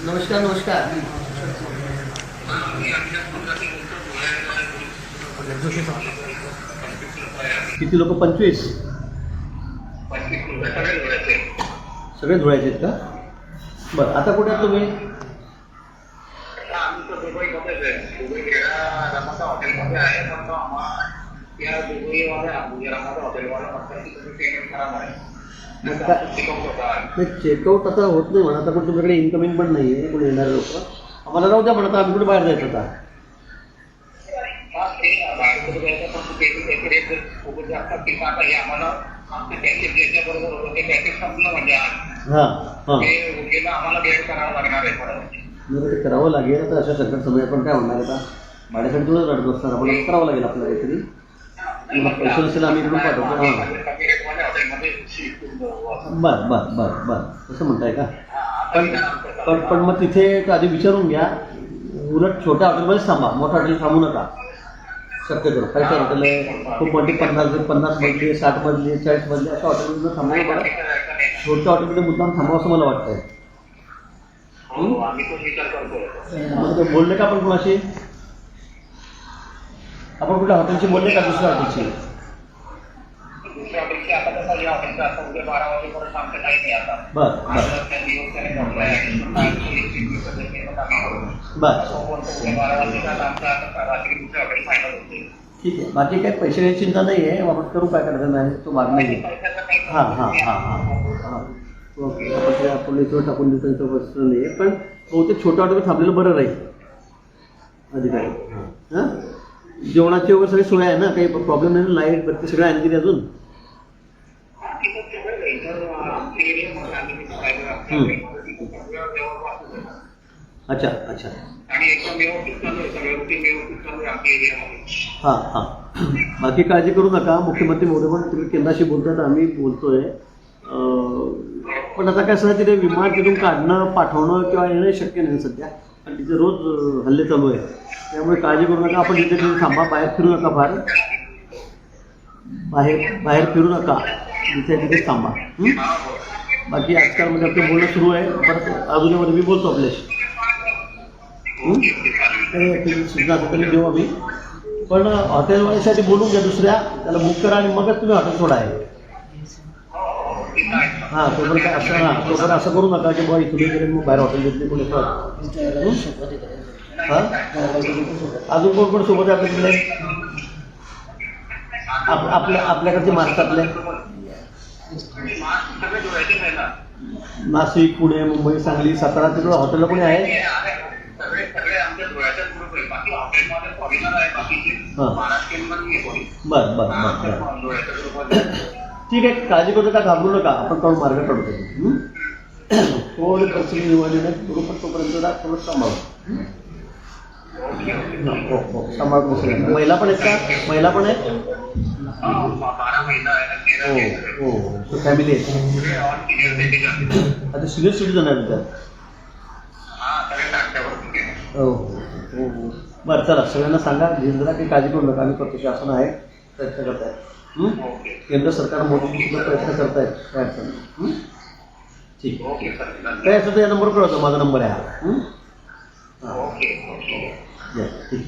नमस्कार नमस्कार. किती लोक? 25. सगळे धुळ्याचे आहेत का? बरं, आता कुठे आहात तुम्ही? चेकआउट आता होत नाही म्हणा. आता पण तुमच्याकडे इन्कमिंग पण नाही आहे कोणी येणारे लोक. आम्हाला राहू द्या म्हणत, आम्ही कुठे बाहेर जायचं आता. ते करावं लागेल. आता अशा संकट समय आपण काय म्हणणार आता, भाड्यासाठी थोडंच रडत असणार. आपण करावं लागेल आपल्याला काहीतरी. पैसे नसेल आम्ही इकडून पाठवतो. हां, बरं बरं बरं बरं, तसं म्हणताय का? पण मग तिथे आधी विचारून घ्या. उलट छोट्या हॉटेलमध्येच थांबा, मोठ्या हॉटेल थांबू नका शक्यतो. काही हॉटेल आहे खूप मोठी, 50 मजली, 60 मजली, 40 मजली अशा हॉटेलमध्ये थांबवलं बरं. छोट्या हॉटेलमध्ये मुद्दाम थांबावं असं मला वाटतंय. बोलले का आपण कुणाशी? आपण कुठल्या हॉटेलची बोलले का? दुसऱ्या हॉटेलची? बरं ठीक आहे. बाकी काही पैसे घ्यायची चिंता नाही आहे. आपण करू, काय करायचं नाही तो भाग नाही. हां हां हां हां हां ओके. आपण इथं टाकून देतो, इथं वस्तू नाही आहे. पण बहुतेक छोट्या हॉटेल थांबलेलं बरं राहील अधिकारी. हां, जेवणाची वगैरे सगळी सोय आहे ना? काही प्रॉब्लेम नाही? लाईट बत्ती सगळं आणखी अजून? अच्छा अच्छा. हां हां, बाकी काळजी करू नका. मुख्यमंत्री महोदय पण तुम्ही केंद्राशी बोलतात, आम्ही बोलतोय. पण आता काय सगळं तिथे विमान तिथून काढणं, पाठवणं किंवा येणं शक्य नाही सध्या. आणि तिथे रोज हल्ले चालू आहे. त्यामुळे काळजी करू नका. आपण तिथे थांबा, बाहेर फिरू नका. फार बाहेर फिरू नका, तिथे तिथेच थांबा. बाकी आजकाल म्हणजे आपलं बोलणं सुरू आहे. परत अजूनमध्ये मी बोलतो आपल्याशी. सूचना तरी देऊ आम्ही. पण हॉटेलवाल्यासाठी बोलून घ्या दुसऱ्या, त्याला बुक करा आणि मगच तुम्ही हॉटेल सोडा आहे. हां, तोपर्यंत काय असं, हां तोपर्यंत असं करू नका की बाबा इथून गेले मग बाहेर हॉटेल घेतले कोणी. हां, अजून कोण कोण सोबत आहे आपल्याकडे? आपल्याकडचे महाराष्ट्रातले नाशिक, पुणे, मुंबई, सांगली, सातारा तिकडं हॉटेलला कोणी आहे? बरं बरं बरं, ठीक आहे. काळजी करू नका, घाबरू नका. आपण काढून मार्ग काढतो. थोडी परिस्थिती निवडली नाही बरोबर, तोपर्यंत थोडं सांभाळू. हो हो, सांभाळत बसेल. महिला पण आहेत का? महिला पण आहेत? हो हो, फॅमिली आहे. आता सिनियर सिटीजन आहे त्यात. हो हो हो, बरं चला, सगळ्यांना सांगा जरा काही काळजी करू नका. आम्ही करतो, शासन आहे, प्रयत्न करतायत. केंद्र सरकार मोदी सुद्धा प्रयत्न करतायत. काय अडचण नाही. ठीक आहे, काय असं तर या नंबर कळवतो, माझा नंबर आहे हा. हां, ठीक.